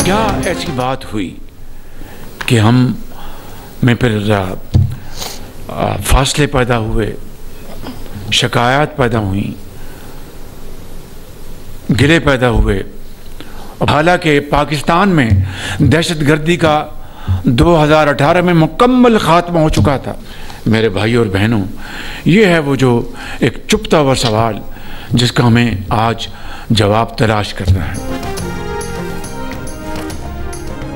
क्या ऐसी बात हुई कि हम में फिर फासले पैदा हुए, शिकायत पैदा हुई, गिले पैदा हुए। हालांकि पाकिस्तान में दहशतगर्दी का 2018 में मुकम्मल खात्मा हो चुका था। मेरे भाई और बहनों, ये है वो जो एक चुपता हुआ सवाल जिसका हमें आज जवाब तलाश करना है।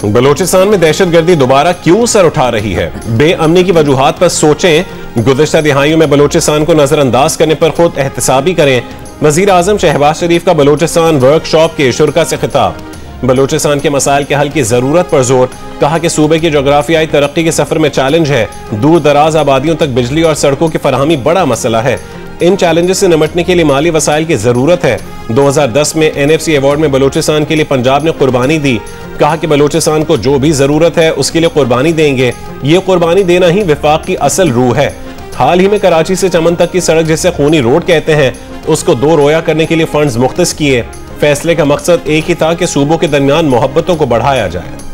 बलूचिस्तान में दहशतगर्दी दोबारा क्यों सर उठा रही है? बेअमनी की वजूहात पर सोचें। गुज़िश्ता दिहाइयों में बलूचिस्तान को नजरअंदाज करने पर खुद एहतसाबी करें। वजीर आजम शहबाज शरीफ का बलूचिस्तान वर्कशॉप के शुरा से खिताब। बलूचिस्तान के मसाइल के हल की जरूरत पर जोर। कहा कि सूबे की जोग्राफियाई तरक्की के सफर में चैलेंज है। दूर दराज आबादियों तक बिजली और सड़कों की फराहमी बड़ा मसला है। इन चैलेंजेस से निपटने के लिए माली वसाइल की जरूरत है। 2010 में NFC अवार्ड में बलूचिस्तान के लिए पंजाब ने कुर्बानी दी। कहा कि बलूचिस्तान को जो भी जरूरत है उसके लिए कुर्बानी देंगे। ये कुर्बानी देना ही विफाक की असल रूह है। हाल ही में कराची से चमन तक की सड़क जिसे खूनी रोड कहते हैं, उसको 2 रोया करने के लिए फंड्स मुख्तस किए। फैसले का मकसद एक ही था कि सूबों के दरमियान मोहब्बतों को बढ़ाया जाए।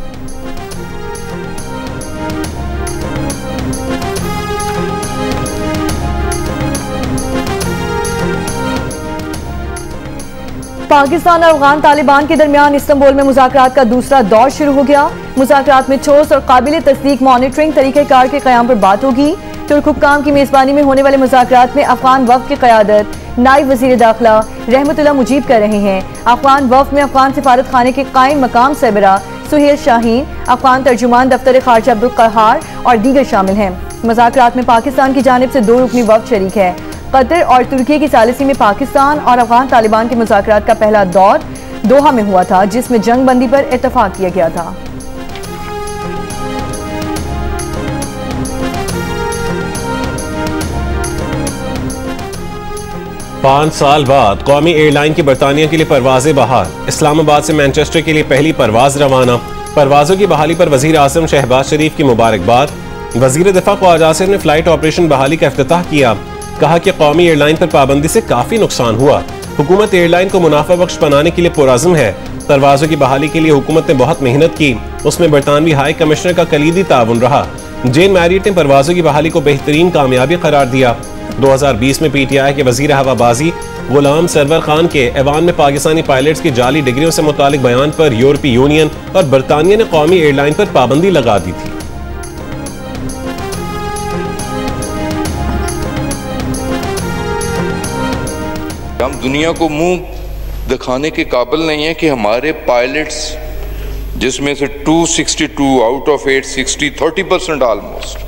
पाकिस्तान और अफगान तालिबान के दरमियान इस्तांबुल में मुज़ाकरात का दूसरा दौर शुरू हो गया। मुज़ाकरात में ठोस और काबिल तस्दीक मॉनिटरिंग तरीक़ेकार के क़याम पर बात होगी। तुर्क हुक्काम की मेज़बानी में होने वाले मुज़ाकरात में अफगान वफ़द की क़यादत नायब वज़ीर दाखिला रहमतुल्लाह मुजीब कर रहे हैं। अफगान वफ़द में अफगान सिफारत खाने के कायम मकाम सरबरा सुहेल शाहीन, अफगान तर्जुमान दफ्तर खारजा अब्दुल क़हार और दीगर शामिल हैं। मुज़ाकरात में पाकिस्तान की जानिब से 2 रुकनी वफ़द शरीक है। कतर और तुर्की की सालिसी में पाकिस्तान और अफगान तालिबान के मुज़ाकरात का पहला दौर दोहा में हुआ था, जिसमें जंग बंदी पर इत्तफाक किया गया था। पांच साल बाद कौमी एयरलाइन की बरतानिया के लिए परवाजें बहाल। इस्लामाबाद से मैनचेस्टर के लिए पहली परवाज रवाना। परवाजों की बहाली पर वजीर आजम शहबाज शरीफ की मुबारकबाद। वजीर दिफा ख्वाजा आसिफ ने फ्लाइट ऑपरेशन बहाली का इफ्तिताह किया। कहा कि कौमी एयरलाइन पर पाबंदी से काफी नुकसान हुआ। हुकूमत एयरलाइन को मुनाफा बख्श बनाने के लिए पुरअज़्म है। परवाजों की बहाली के लिए हुकूमत ने बहुत मेहनत की। उसमें बरतानवी हाई कमिश्नर का कलीदी ताउन रहा। जेन मैरियट ने परवाजों की बहाली को बेहतरीन कामयाबी करार दिया। 2020 में PTI के वजीर हवाबाजी गुलाम सरवर खान के ऐवान में पाकिस्तानी पायलट्स की जाली डिग्रियों से मुतालिक बयान पर यूरोपीय यूनियन और बरतानिया ने कौमी एयरलाइन पर पाबंदी लगा दी थी। हम दुनिया को मुंह दिखाने के काबिल नहीं है कि हमारे पायलट्स, जिसमें से 262 आउट ऑफ 860, 30% ऑलमोस्ट,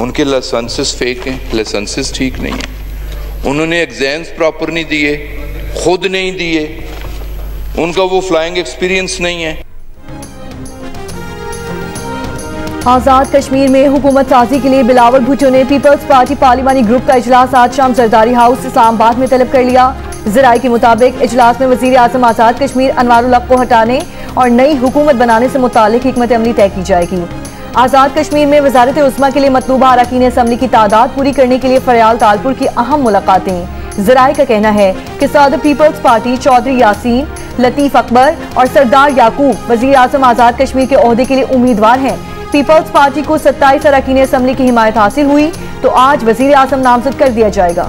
उनके लाइसेंसेस फेक हैं, लाइसेंसेस ठीक नहीं है। उन्होंने एग्जाम्स प्रॉपर नहीं दिए, खुद नहीं दिए, उनका वो फ्लाइंग एक्सपीरियंस नहीं है। आजाद कश्मीर में हुकूमत साजी के लिए बिलावल भुट्टो ने पीपल्स पार्टी पार्लिमानी ग्रुप का इजलास आज शाम जरदारी हाउस इस्लामाबाद में तलब कर लिया। जराये के मुताबिक इजलास में वजीर आजम आजाद कश्मीर अनवारुल हक को हटाने और नई हुकूमत बनाने से मुतालिक हिकमत अमली तय की जाएगी। आजाद कश्मीर में वजारत उस्मा के लिए मतलूबा अरकान असम्बली की तादाद पूरी करने के लिए फरियाल तालपुर की अहम मुलाकातें। जराये का कहना है कि सदर पीपल्स पार्टी चौधरी यासीन, लतीफ अकबर और सरदार याकूब वजीर आजम आजाद कश्मीर के ओहदे के लिए उम्मीदवार हैं। पीपल्स पार्टी को 27 अरकान असम्बली की हिमायत हासिल हुई तो आज वजीर आजम नामजद कर दिया जाएगा।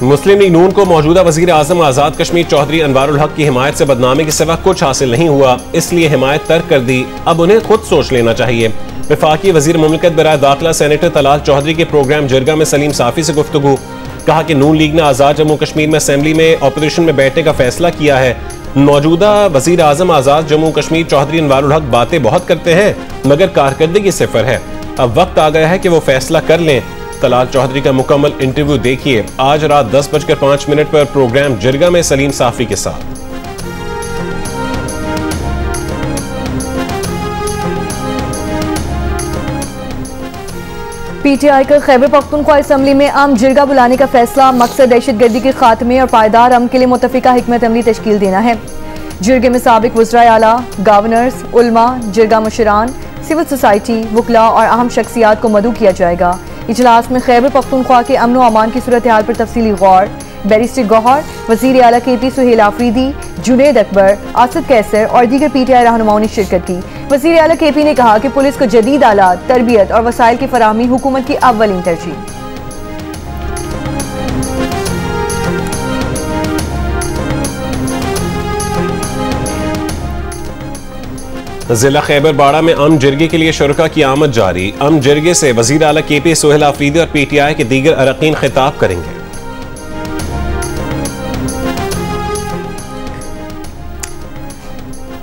मुस्लिम लीग नून को मौजूदा वजीर आजम आजाद कश्मीर चौधरी अनवारुल हक की हिमायत से बदनामी के सिवा कुछ हासिल नहीं हुआ, इसलिए हिमायत तर्क कर दी। अब उन्हें खुद सोच लेना चाहिए। वफाकी वजीर मुमलिकत बराए दाखिला सेनेटर तलाल चौधरी के प्रोग्राम जिरगा में सलीम साफी से गुफ्तगू। कहा कि नून लीग ने आजाद जम्मू कश्मीर में असेंबली में ऑपोजिशन में बैठने का फैसला किया है। मौजूदा वजीर आजम आजाद जम्मू कश्मीर चौधरी अनवारुल हक बातें बहुत करते हैं मगर कारकर्दगी सिफर है। अब वक्त आ गया है कि वो फैसला कर लें। तलाल चौधरी का मुकम्मल इंटरव्यू देखिए आज रात 10:05 पर प्रोग्राम जिरगा में सलीम साफी के साथ। PTI का खैबर पख्तूनख्वा असम्बली में अम जिरगा बुलाने का फैसला मकसद दहशतगर्दी के खात्मे और पायदार अमन के लिए मुतफिका हिकमत अमली तश्कील देना है। जिरगे में साबिक वज़राए आला, गवर्नर्स, उलमा, जिरगा मुशरान, सिविल सोसाइटी, वकला और अहम शख्सियात को मदऊ किया जाएगा। इजलास में खैबर पख्तूनख्वा के अमन व अमान की सूरत हाल पर तफसीली गौर। बैरिस्टर गौहर, वज़ीर आला KP सुहेल आफरीदी, जुनैद अकबर, आसिफ कैसर और दीगर PTI रहनुमाओं ने शिरकत की। वज़ीर आला KP ने कहा कि पुलिस को जदीद आलात, तरबियत और वसाइल की फराहमी हुकूमत की अव्वलीन तरजीह। जिला खैबर बाड़ा में अमन जिरगे के लिए शुरका की आमद जारी। अमन जिरगे से वज़ीर आला KP सुहेल आफरीदी और PTI के दीगर अरकान खिताब करेंगे।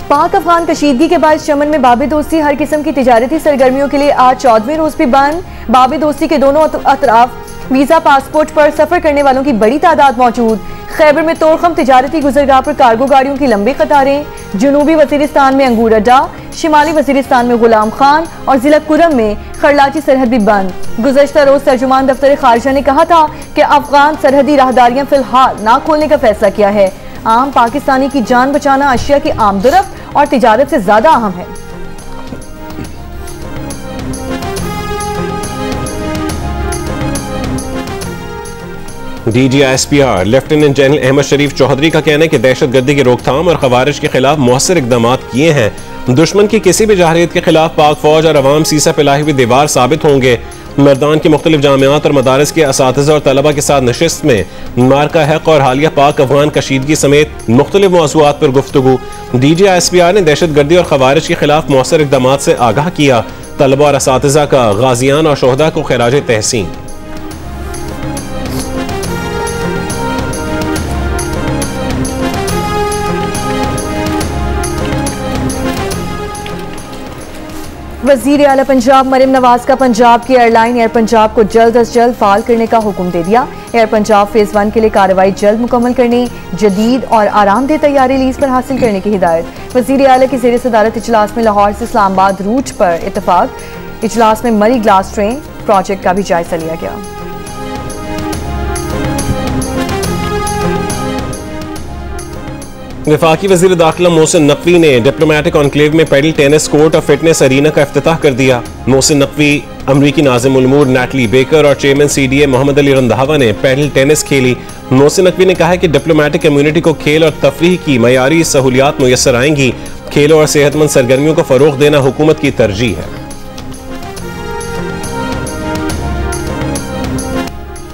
पाक अफगान कशीदगी के बाद चमन में बाब दोस्ती हर किस्म की तिजारती सरगर्मियों के लिए आज 14वें रोज भी बंद। बाब दोस्ती के दोनों अतराफ वीजा पासपोर्ट पर सफर करने वालों की बड़ी तादाद मौजूद। खैबर में तोड़खम तिजारती गुजरगाह पर कार्गो गाड़ियों की लंबी कतारें। जनूबी वजीरिस्तान में अंगूर अड्डा, शिमाली वजीरिस्तान में गुलाम खान और जिला कुरम में खरलाची सरहद भी बंद। गुज़श्ता रोज तर्जुमान दफ्तर खारजा ने कहा था कि अफगान सरहदी राहदारियां फिलहाल ना खोलने का फैसला किया है। आम पाकिस्तानी की जान बचाना अशिया की आमदरफ्त और तिजारत से ज्यादा अहम है। DGISPR लेफ्टिनेंट जनरल अहमद शरीफ चौधरी का कहना है कि दहशतगर्दी की रोकथाम और खवारिज के खिलाफ मौसर इकदाम किए हैं। दुश्मन की किसी भी जाहिरियत के खिलाफ पाक फौज और अवाम सीसा पिलाई हुई दीवार साबित होंगे। मर्दान की मुख्तलिफ जामियात और मदारस के असातिज़ा और तलबा के साथ नशिस्त में मार्का हक और हालिया पाक अफगान कशीदगी समेत मुख्तलिफ मौज़ूआत पर गुफ्तगू। DGISPR ने दहशतगर्दी और खवारिज के खिलाफ मौसर इकदाम से आगाह किया। तलबा और असातिज़ा का गाजियान और शोहदा को खैराज तहसीन। वज़ीर आला पंजाब मरियम नवाज का पंजाब की एयरलाइन एयर पंजाब को जल्द अज जल्द फाल करने का हुक्म दे दिया। एयर पंजाब फेज 1 के लिए कार्रवाई जल्द मुकम्मल करने, जदीद और आरामदेह तैयारी लीज पर हासिल करने की हिदायत। वज़ीर आला की ज़ेर सदारत इजलास में लाहौर से इस्लामाबाद रूट पर इत्तफाक। इजलास में मरी ग्लास ट्रेन प्रोजेक्ट का भी जायजा लिया गया। वफाकी वज़ीर दाखिला मोहसिन नकवी ने डिप्लोमेटिक एन्क्लेव में पेडल टेनिस कोर्ट और फिटनेस अरीना का इफ्तिताह कर दिया। मोहसिन नकवी, अमरीकी नाज़िम उल-उमूर नैटली बेकर और चेयरमैन CDA मोहम्मद अली रंधावा ने पेडल टेनिस खेली। मोहसिन नकवी ने कहा कि डिप्लोमेटिक कम्युनिटी को खेल और तफरीह की मयारी सहूलियात मुयस्सर आएंगी। खेलों और सेहतमंद सरगर्मियों को फरोग देना हुकूमत की तरजीह है।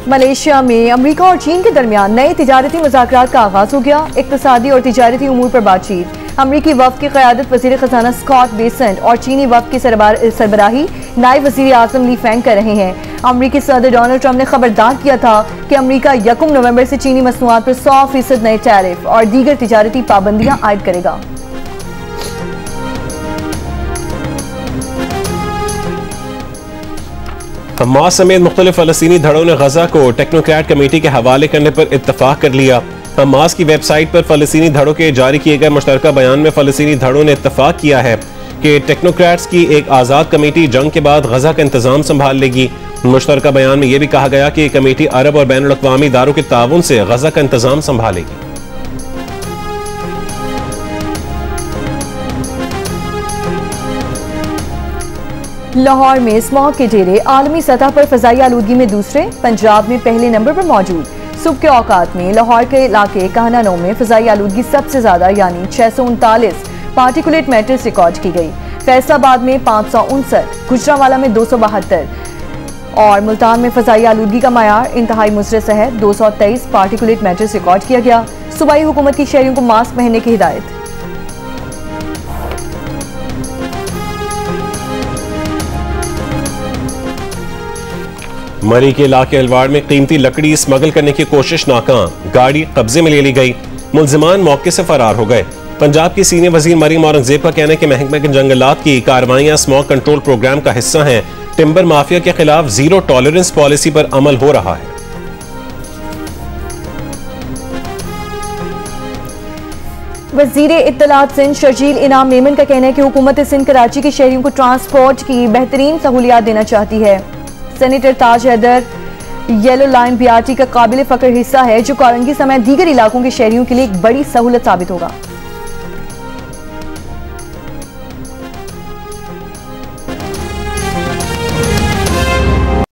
मलेशिया में अमेरिका और चीन के दरमियान नए तिजारती मुज़ाकरात का आगाज हो गया। इक्तिसादी और तिजारती उमूर पर बातचीत। अमरीकी वफ़द की क़यादत वज़ीर ख़ज़ाना स्कॉट बेसेंट और चीनी वफ़द की सरबराही नायब वज़ीर आज़म ली फेंग कर रहे हैं। अमरीकी सदर डोनाल्ड ट्रंप ने खबरदार किया था कि अमरीका 1 नवंबर से चीनी मसनूआत पर 100% नए टैरिफ और दीगर तिजारती पाबंदियां आयद करेगा। हमास समेत मुख्तलिफ फ़लस्तीनी धड़ों ने गजा को टेक्नोक्रेट कमेटी के हवाले करने पर इत्तफाक कर लिया। हमास की वेबसाइट पर फ़लस्तीनी धड़ों के जारी किए गए मुश्तरका बयान में फ़लस्तीनी धड़ों ने इत्तफाक किया है कि टेक्नोक्रेट्स की एक आज़ाद कमेटी जंग के बाद गजा का इंतजाम संभाल लेगी। मुश्तरका बयान में यह भी कहा गया कि यह कमेटी अरब और बैनुल अक़वामी इदारों के ताउन से गजा का इंतजाम संभालेगी। लाहौर में स्मॉग के डेरे आलमी सतह पर फ़ज़ाई आलूदगी में दूसरे, पंजाब में पहले नंबर पर मौजूद। सुबह के औकात में लाहौर के इलाके काहनानो में फ़ज़ाई आलूदगी सबसे ज़्यादा यानी 639 पार्टिकुलेट मैटर्स रिकॉर्ड की गई। फैसलाबाद में 559, गुजरांवाला में 272 और मुल्तान में फ़ज़ाई आलूदगी का मायार इंतहाई मुज़र्रिस है। 223 पार्टिकुलेट मैटर्स रिकॉर्ड किया गया। सूबाई हुकूमत की शहरियों को मास्क पहनने की हिदायत। मरी के इलाके अलवाड़ में कीमती लकड़ी स्मगल करने की कोशिश नाकाम, गाड़ी कब्जे में ले ली गई। मुल्जिमान मौके से फरार हो गए। पंजाब की सीनियर वजीर मरियम औरंगजेब का कहना है कि महकमे के जंगलात की कार्रवाइयां स्मॉग कंट्रोल प्रोग्राम का हिस्सा हैं। टिम्बर माफिया के खिलाफ जीरो टॉलरेंस पॉलिसी पर अमल हो रहा है। वज़ीर इत्तलात सिंध शर्जील इनाम मेमन का कहना है कि हुकूमत सिंध कराची के शहरियों को ट्रांसपोर्ट की बेहतरीन सहूलियात देना चाहती है। सेनेटर ताज हैदर येलो लाइन BRT का काबिल फ़ख्र हिस्सा है जो कोरंगी समेत दीगर इलाकों के शहरियों के लिए एक बड़ी सहूलत साबित होगा।